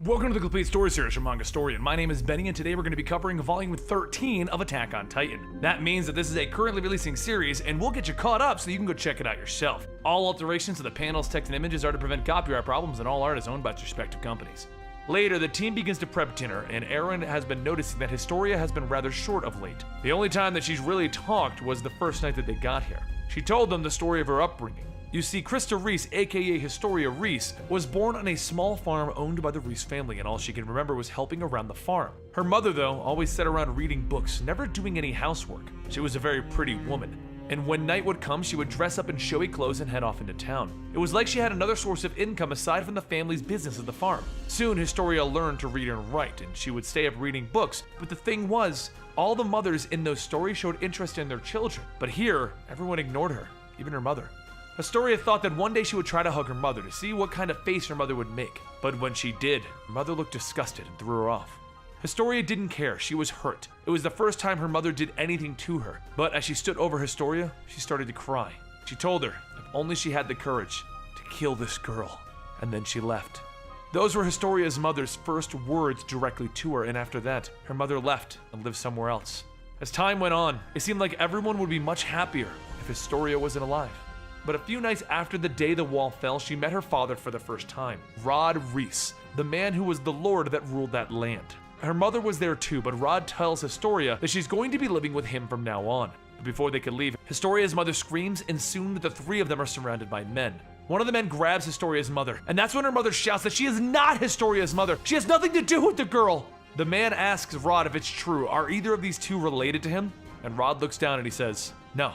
Welcome to the Complete Story Series from Mangastorian. My name is Benny, and today we're going to be covering Volume 13 of Attack on Titan. That means that this is a currently releasing series, and we'll get you caught up so you can go check it out yourself. All alterations to the panels, text, and images are to prevent copyright problems, and all art is owned by its respective companies. Later, the team begins to prep dinner, and Eren has been noticing that Historia has been rather short of late. The only time that she's really talked was the first night that they got here. She told them the story of her upbringing. You see, Krista Reese, aka Historia Reese, was born on a small farm owned by the Reese family, and all she can remember was helping around the farm. Her mother, though, always sat around reading books, never doing any housework. She was a very pretty woman, and when night would come, she would dress up in showy clothes and head off into town. It was like she had another source of income aside from the family's business at the farm. Soon, Historia learned to read and write, and she would stay up reading books, but the thing was, all the mothers in those stories showed interest in their children. But here, everyone ignored her, even her mother. Historia thought that one day she would try to hug her mother to see what kind of face her mother would make. But when she did, her mother looked disgusted and threw her off. Historia didn't care, she was hurt. It was the first time her mother did anything to her. But as she stood over Historia, she started to cry. She told her if only she had the courage to kill this girl. And then she left. Those were Historia's mother's first words directly to her, and after that, her mother left and lived somewhere else. As time went on, it seemed like everyone would be much happier if Historia wasn't alive. But a few nights after the day the wall fell, she met her father for the first time, Rod Reese, the man who was the lord that ruled that land. Her mother was there too, but Rod tells Historia that she's going to be living with him from now on. But before they could leave, Historia's mother screams, and soon the three of them are surrounded by men. One of the men grabs Historia's mother, and that's when her mother shouts that she is not Historia's mother. She has nothing to do with the girl. The man asks Rod if it's true. Are either of these two related to him? And Rod looks down and he says, no.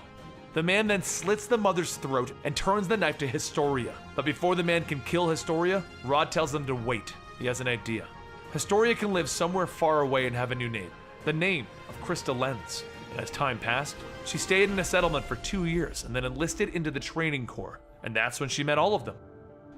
The man then slits the mother's throat and turns the knife to Historia. But before the man can kill Historia, Rod tells them to wait. He has an idea. Historia can live somewhere far away and have a new name. The name of Krista Lenz. As time passed, she stayed in a settlement for 2 years and then enlisted into the training corps. And that's when she met all of them.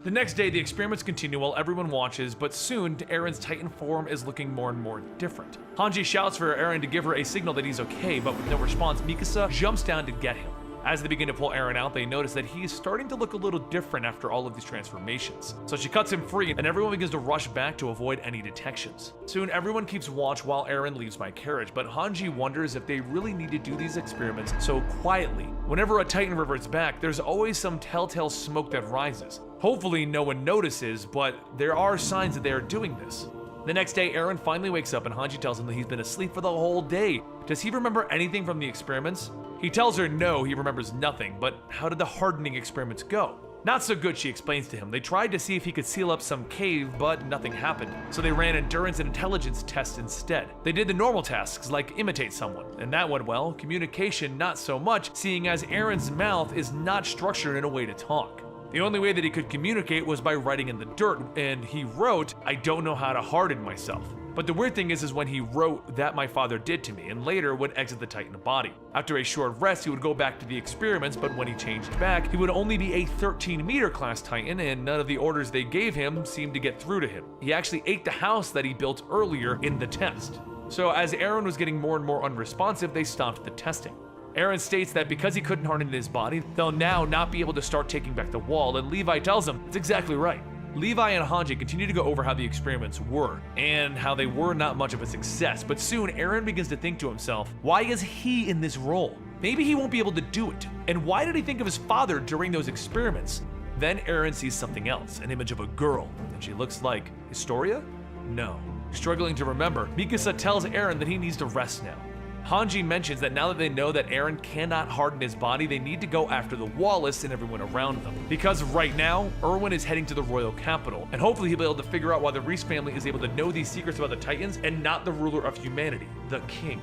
The next day, the experiments continue while everyone watches, but soon, Eren's Titan form is looking more and more different. Hanji shouts for Eren to give her a signal that he's okay, but with no response, Mikasa jumps down to get him. As they begin to pull Eren out, they notice that he's starting to look a little different after all of these transformations. So she cuts him free, and everyone begins to rush back to avoid any detections. Soon, everyone keeps watch while Eren leaves by carriage, but Hanji wonders if they really need to do these experiments so quietly. Whenever a Titan reverts back, there's always some telltale smoke that rises. Hopefully, no one notices, but there are signs that they are doing this. The next day, Eren finally wakes up and Hanji tells him that he's been asleep for the whole day. Does he remember anything from the experiments? He tells her no, he remembers nothing, but how did the hardening experiments go? Not so good, she explains to him. They tried to see if he could seal up some cave, but nothing happened. So they ran endurance and intelligence tests instead. They did the normal tasks, like imitate someone, and that went well. Communication, not so much, seeing as Eren's mouth is not structured in a way to talk. The only way that he could communicate was by writing in the dirt, and he wrote, I don't know how to harden myself. But the weird thing is when he wrote that my father did to me, and later would exit the Titan body. After a short rest, he would go back to the experiments, but when he changed back, he would only be a 13-meter class Titan, and none of the orders they gave him seemed to get through to him. He actually ate the house that he built earlier in the test. So as Eren was getting more and more unresponsive, they stopped the testing. Eren states that because he couldn't harden his body, they'll now not be able to start taking back the wall, and Levi tells him it's exactly right. Levi and Hanji continue to go over how the experiments were, and how they were not much of a success, but soon Eren begins to think to himself, why is he in this role? Maybe he won't be able to do it, and why did he think of his father during those experiments? Then Eren sees something else, an image of a girl, and she looks like Historia? No. Struggling to remember, Mikasa tells Eren that he needs to rest now. Hanji mentions that now that they know that Eren cannot harden his body, they need to go after the Wallace and everyone around them. Because right now, Erwin is heading to the royal capital, and hopefully he'll be able to figure out why the Reese family is able to know these secrets about the Titans and not the ruler of humanity, the king.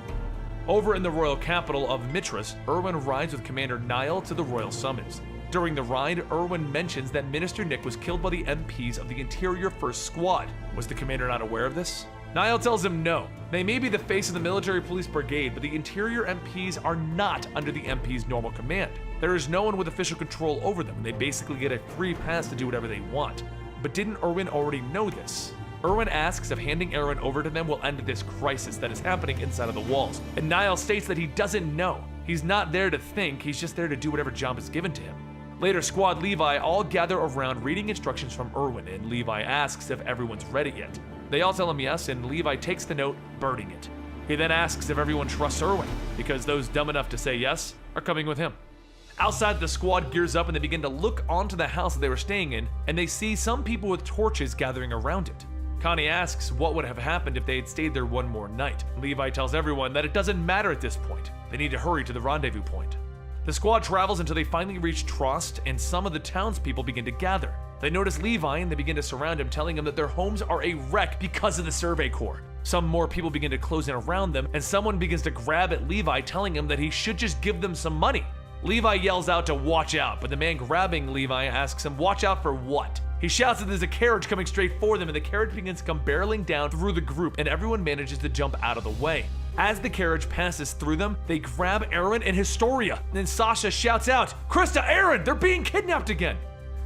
Over in the royal capital of Mitras, Erwin rides with Commander Niall to the royal summons. During the ride, Erwin mentions that Minister Nick was killed by the MPs of the Interior First Squad. Was the commander not aware of this? Niall tells him no. They may be the face of the military police brigade, but the Interior MPs are not under the MP's normal command. There is no one with official control over them, and they basically get a free pass to do whatever they want. But didn't Erwin already know this? Erwin asks if handing Eren over to them will end this crisis that is happening inside of the walls, and Niall states that he doesn't know. He's not there to think, he's just there to do whatever job is given to him. Later, Squad Levi all gather around reading instructions from Erwin, and Levi asks if everyone's read it yet. They all tell him yes, and Levi takes the note, burning it. He then asks if everyone trusts Erwin, because those dumb enough to say yes are coming with him. Outside, the squad gears up and they begin to look onto the house that they were staying in, and they see some people with torches gathering around it. Connie asks what would have happened if they had stayed there one more night. Levi tells everyone that it doesn't matter at this point. They need to hurry to the rendezvous point. The squad travels until they finally reach Trost, and some of the townspeople begin to gather. They notice Levi and they begin to surround him, telling him that their homes are a wreck because of the Survey Corps. Some more people begin to close in around them, and someone begins to grab at Levi, telling him that he should just give them some money. Levi yells out to watch out, but the man grabbing Levi asks him, watch out for what? He shouts that there's a carriage coming straight for them, and the carriage begins to come barreling down through the group, and everyone manages to jump out of the way. As the carriage passes through them, they grab Aaron and Historia. And then Sasha shouts out, Krista, Aaron, they're being kidnapped again.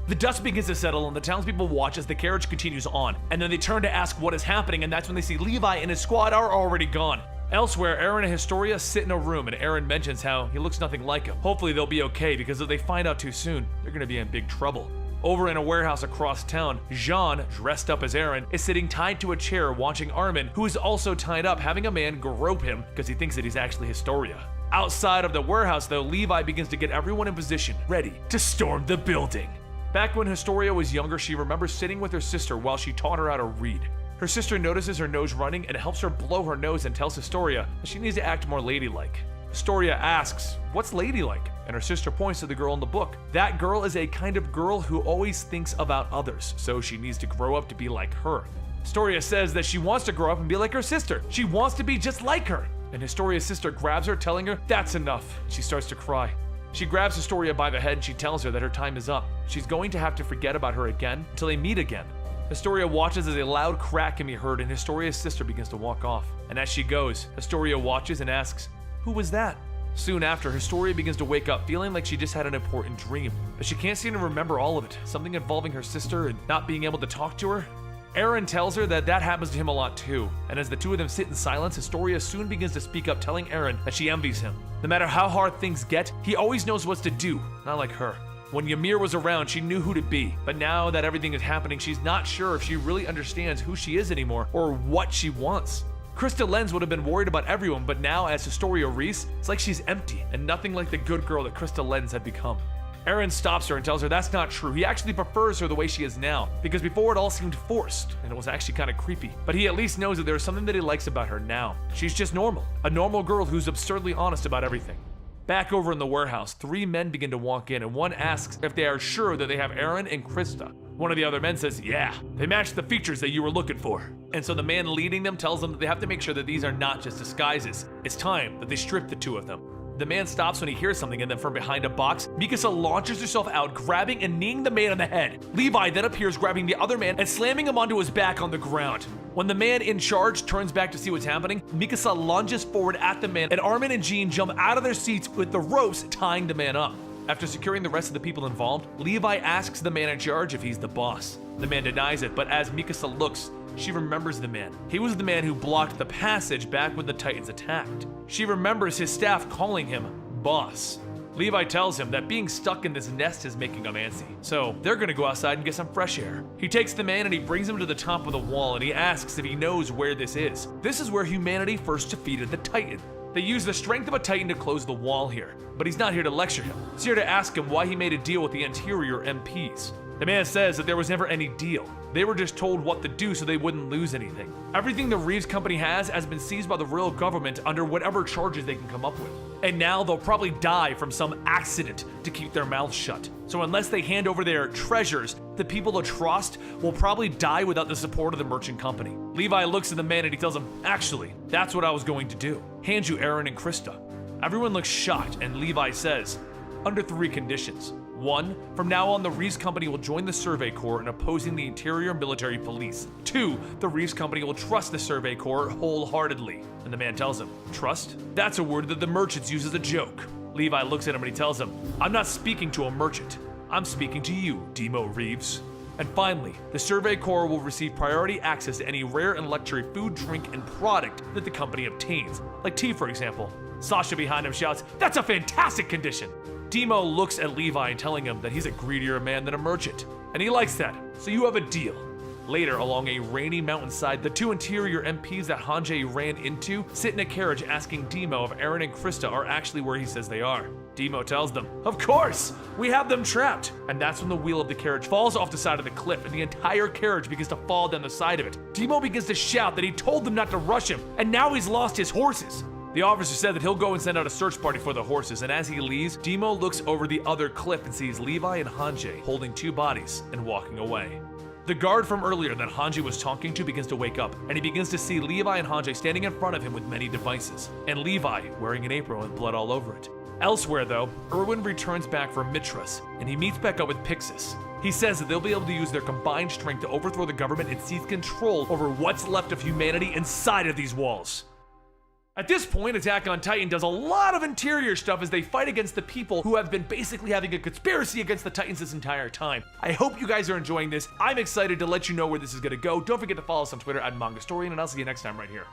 The dust begins to settle and the townspeople watch as the carriage continues on. And then they turn to ask what is happening, and that's when they see Levi and his squad are already gone. Elsewhere, Aaron and Historia sit in a room, and Aaron mentions how he looks nothing like him. Hopefully they'll be okay, because if they find out too soon, they're gonna be in big trouble. Over in a warehouse across town, Jean, dressed up as Aaron, is sitting tied to a chair watching Armin, who is also tied up, having a man grope him because he thinks that he's actually Historia. Outside of the warehouse though, Levi begins to get everyone in position, ready to storm the building. Back when Historia was younger, she remembers sitting with her sister while she taught her how to read. Her sister notices her nose running and helps her blow her nose and tells Historia that she needs to act more ladylike. Historia asks, what's ladylike? And her sister points to the girl in the book. That girl is a kind of girl who always thinks about others, so she needs to grow up to be like her. Historia says that she wants to grow up and be like her sister. She wants to be just like her. And Historia's sister grabs her, telling her, that's enough. She starts to cry. She grabs Historia by the head and she tells her that her time is up. She's going to have to forget about her again until they meet again. Historia watches as a loud crack can be heard and Historia's sister begins to walk off. And as she goes, Historia watches and asks, who was that? Soon after, Historia begins to wake up feeling like she just had an important dream, but she can't seem to remember all of it, something involving her sister and not being able to talk to her. Aaron tells her that happens to him a lot too, and as the two of them sit in silence, Historia soon begins to speak up, telling Aaron that she envies him. No matter how hard things get, he always knows what to do, not like her. When Ymir was around, she knew who to be, but now that everything is happening, she's not sure if she really understands who she is anymore or what she wants. Krista Lenz would have been worried about everyone, but now as Historia Reese, it's like she's empty and nothing like the good girl that Krista Lenz had become. Aaron stops her and tells her that's not true. He actually prefers her the way she is now, because before it all seemed forced, and it was actually kind of creepy. But he at least knows that there's something that he likes about her now. She's just normal, a normal girl who's absurdly honest about everything. Back over in the warehouse, three men begin to walk in, and one asks if they are sure that they have Aaron and Krista. One of the other men says, yeah, they match the features that you were looking for. And so the man leading them tells them that they have to make sure that these are not just disguises. It's time that they strip the two of them. The man stops when he hears something, and then from behind a box, Mikasa launches herself out, grabbing and kneeing the man on the head. Levi then appears, grabbing the other man and slamming him onto his back on the ground. When the man in charge turns back to see what's happening, Mikasa lunges forward at the man, and Armin and Jean jump out of their seats with the ropes tying the man up. After securing the rest of the people involved, Levi asks the man in charge if he's the boss. The man denies it, but as Mikasa looks, she remembers the man. He was the man who blocked the passage back when the Titans attacked. She remembers his staff calling him boss. Levi tells him that being stuck in this nest is making him antsy, so they're gonna go outside and get some fresh air. He takes the man and he brings him to the top of the wall, and he asks if he knows where this is. This is where humanity first defeated the Titan. They use the strength of a Titan to close the wall here, but he's not here to lecture him. He's here to ask him why he made a deal with the interior MPs. The man says that there was never any deal. They were just told what to do so they wouldn't lose anything. Everything the Reeves Company has been seized by the real government under whatever charges they can come up with. And now they'll probably die from some accident to keep their mouths shut. So unless they hand over their treasures, the people to trust will probably die without the support of the merchant company. Levi looks at the man and he tells him, actually, that's what I was going to do. Hand you Aaron and Krista. Everyone looks shocked, and Levi says, under 3 conditions. 1, from now on, the Reeves Company will join the Survey Corps in opposing the Interior Military Police. 2, the Reeves Company will trust the Survey Corps wholeheartedly. And the man tells him, trust? That's a word that the merchants use as a joke. Levi looks at him and he tells him, I'm not speaking to a merchant. I'm speaking to you, Demo Reeves. And finally, the Survey Corps will receive priority access to any rare and luxury food, drink, and product that the company obtains, like tea, for example. Sasha behind him shouts, that's a fantastic condition! Demo looks at Levi and telling him that he's a greedier man than a merchant, and he likes that, so you have a deal. Later, along a rainy mountainside, the two interior MPs that Hanji ran into sit in a carriage asking Demo if Eren and Krista are actually where he says they are. Demo tells them, "Of course! We have them trapped!" And that's when the wheel of the carriage falls off the side of the cliff and the entire carriage begins to fall down the side of it. Demo begins to shout that he told them not to rush him, and now he's lost his horses. The officer said that he'll go and send out a search party for the horses, and as he leaves, Demo looks over the other cliff and sees Levi and Hanji holding two bodies and walking away. The guard from earlier that Hanji was talking to begins to wake up, and he begins to see Levi and Hanji standing in front of him with many devices, and Levi wearing an apron with blood all over it. Elsewhere though, Erwin returns back from Mitras, and he meets back up with Pixis. He says that they'll be able to use their combined strength to overthrow the government and seize control over what's left of humanity inside of these walls. At this point, Attack on Titan does a lot of interior stuff as they fight against the people who have been basically having a conspiracy against the Titans this entire time. I hope you guys are enjoying this. I'm excited to let you know where this is going to go. Don't forget to follow us on Twitter at Mangastorian, and I'll see you next time right here.